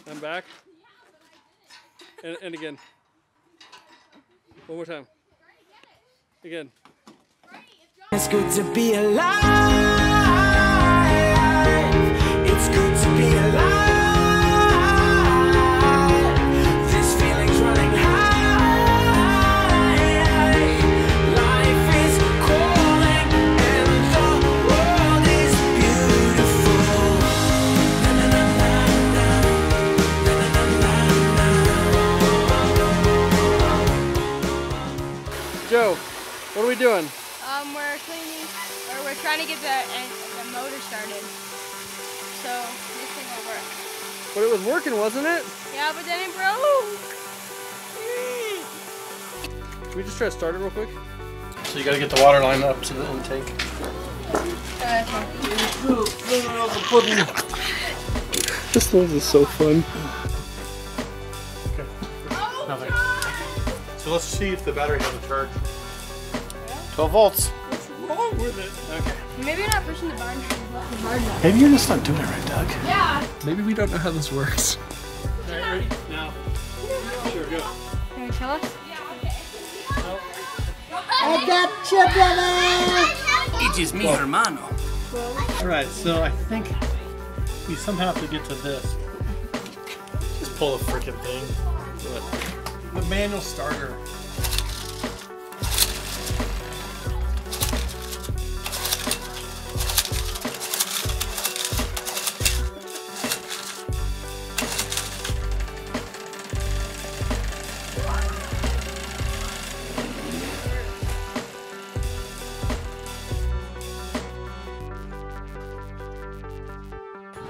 I'm back. And again. One more time. Again. It's good to be alive. It's good to be alive. This feeling's running high. Life is calling and the world is beautiful. Na, na, na, na, na, na, na, na, na. Joe, what are we doing? We're cleaning, or we're trying to get the motor started. So this thing will work. But it was working, wasn't it? Yeah, but then it broke. Can we just try to start it real quick? So you gotta get the water line up to the intake. This one is so fun. Okay. Nothing. So let's see if the battery has a charge. 12 volts. What's wrong with it? Okay. Maybe you're not pushing the button hard enough. Maybe you're just not doing it right, Doug. Yeah. Maybe we don't know how this works. Alright, ready? Now. Sure, go. Can you tell us? I got you, brother. It is mi hermano. Alright, so I think we somehow have to get to this. Just pull the frickin' thing. The manual starter.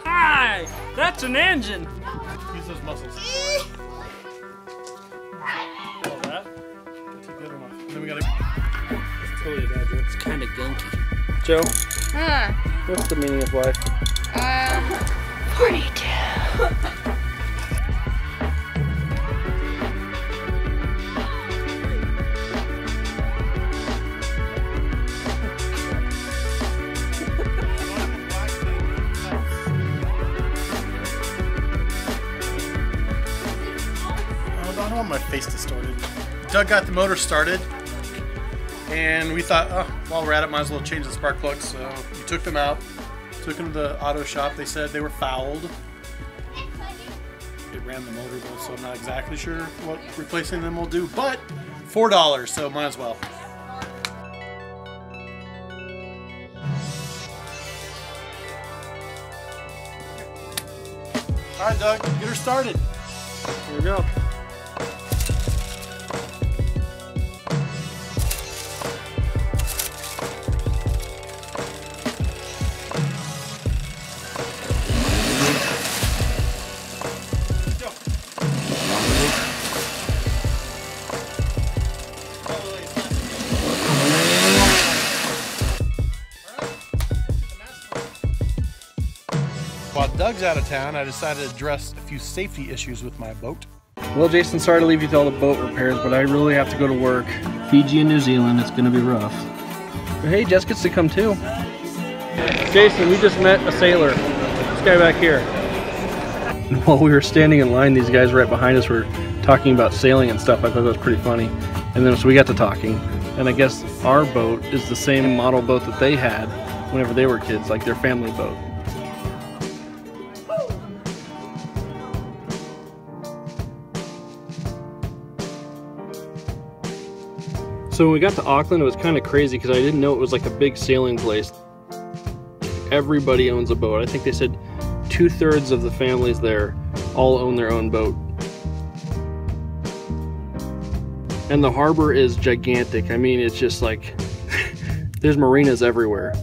Hi! That's an engine! Use those muscles. All that? Too good enough. And then we gotta. It's totally a bad joke. It's kind of gunky. Joe, Huh. what's the meaning of life? 42. I don't want my face distorted. Doug got the motor started, and we thought, oh, while we're at it, might as well change the spark plugs. So we took them out, took them to the auto shop. They said they were fouled. It ran the motor though, so I'm not exactly sure what replacing them will do, but $4, so might as well. All right, Doug, get her started. Here we go. While Doug's out of town, I decided to address a few safety issues with my boat. Well, Jason, sorry to leave you to all the boat repairs, but I really have to go to work. Fiji and New Zealand, it's gonna be rough. But hey, Jess gets to come too. Jason, we just met a sailor. This guy back here. While we were standing in line, these guys right behind us were talking about sailing and stuff. I thought that was pretty funny. And then so we got to talking. And I guess our boat is the same model boat that they had whenever they were kids, like their family boat. So when we got to Auckland, it was kind of crazy because I didn't know it was like a big sailing place. Everybody owns a boat. I think they said 2/3 of the families there all own their own boat. And the harbor is gigantic. I mean, it's just like, there's marinas everywhere.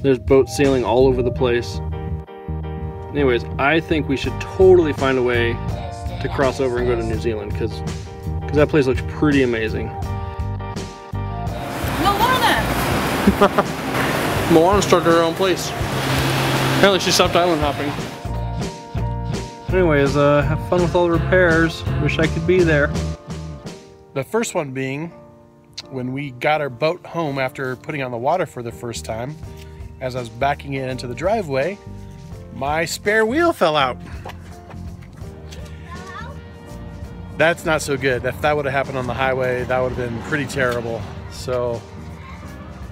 There's boats sailing all over the place. Anyways, I think we should totally find a way to cross over and go to New Zealand because that place looks pretty amazing. Moana! Moana started her own place. Apparently she stopped island hopping. Anyways, have fun with all the repairs. Wish I could be there. The first one being when we got our boat home after putting on the water for the first time. As I was backing it into the driveway, My spare wheel fell out. That's not so good. If that would have happened on the highway, that would have been pretty terrible. So,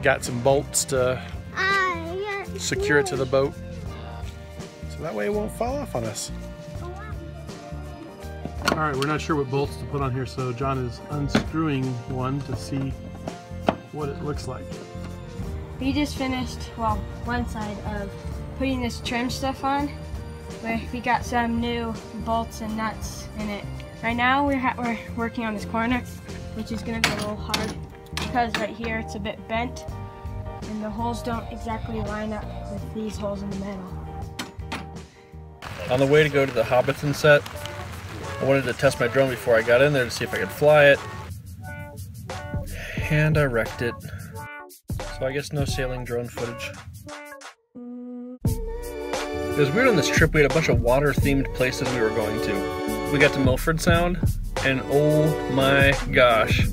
got some bolts to secure it to the boat. So that way it won't fall off on us. All right, we're not sure what bolts to put on here, so John is unscrewing one to see what it looks like. We just finished, well, one side of putting this trim stuff on, where we got some new bolts and nuts in it. Right now we're working on this corner, which is going to be a little hard because right here it's a bit bent and the holes don't exactly line up with these holes in the middle. On the way to go to the Hobbiton set, I wanted to test my drone before I got in there to see if I could fly it, and I wrecked it. So I guess no sailing drone footage. It was weird on this trip. We had a bunch of water-themed places we were going to. We got to Milford Sound, and oh my gosh,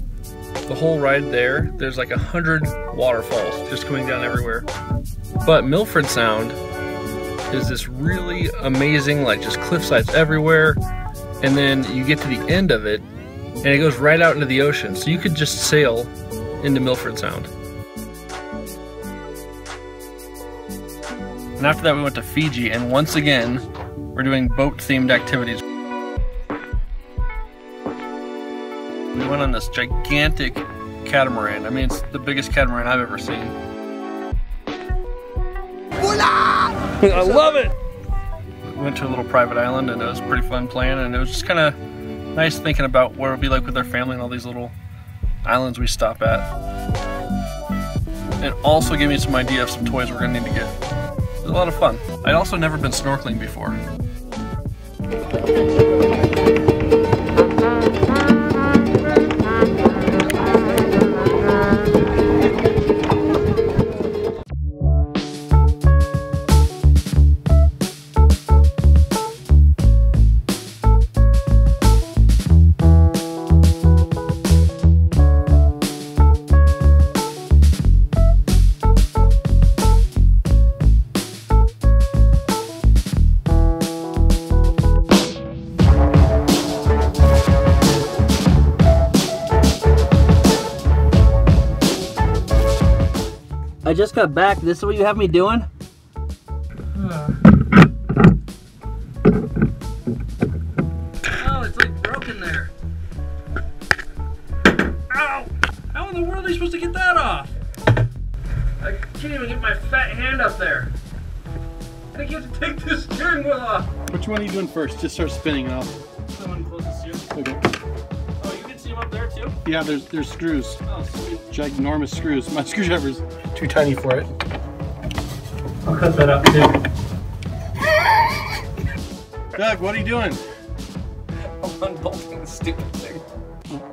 the whole ride there's like 100 waterfalls just coming down everywhere. But Milford Sound is this really amazing, like just cliff sides everywhere, and then you get to the end of it, and it goes right out into the ocean. So you could just sail into Milford Sound. And after that we went to Fiji, and once again we're doing boat-themed activities. We went on this gigantic catamaran. I mean, it's the biggest catamaran I've ever seen. I love it! We went to a little private island, and it was a pretty fun playing, and it was just kind of nice thinking about what it would be like with our family and all these little islands we stop at. It also gave me some idea of some toys we're going to need to get. It was a lot of fun. I'd also never been snorkeling before. I just got back. This is what you have me doing? Oh, it's like broken there. Ow! How in the world are you supposed to get that off? I can't even get my fat hand up there. I think you have to take this steering wheel off. Which one are you doing first? Just start spinning it off. Someone closest to you. Okay. Oh, you can see them up there too? Yeah, there's screws. Oh, sweet. Ginormous screws. My screwdriver's too tiny for it. I'll cut that out too. Doug, what are you doing? I'm unbolting the stupid thing.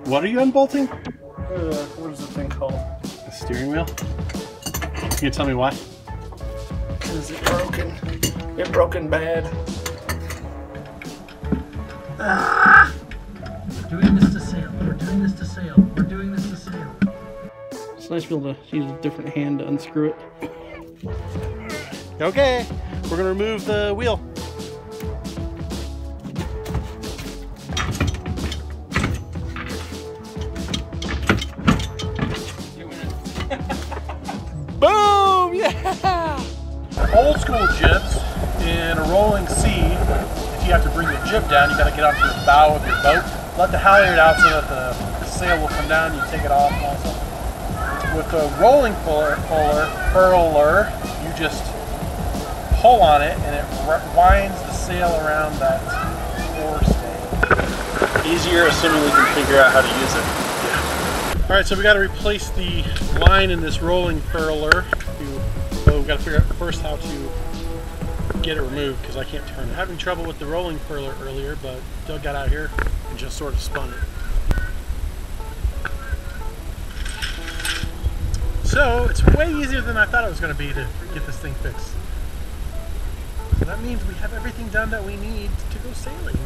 What are you unbolting? What is the thing called? The steering wheel? Can you tell me why? Because it broken. It broken bad. Ah! We're doing this to sail. We're doing this to sail. We're doing this to sail. It's nice to be able to use a different hand to unscrew it. Okay, we're gonna remove the wheel. Boom! Yeah! Old school jibs in a rolling sea. If you have to bring the jib down, you got to get onto the bow of your boat. Let the halyard out so that the sail will come down. You take it off also. With the rolling furler, you just pull on it and it winds the sail around that forestay. Easier, assuming we can figure out how to use it. All right, so we got to replace the line in this rolling furler. So we've got to figure out first how to get it removed because I can't turn it. Having trouble with the rolling furler earlier, but Doug got out here and just sort of spun it. So it's way easier than I thought it was going to be to get this thing fixed. So that means we have everything done that we need to go sailing.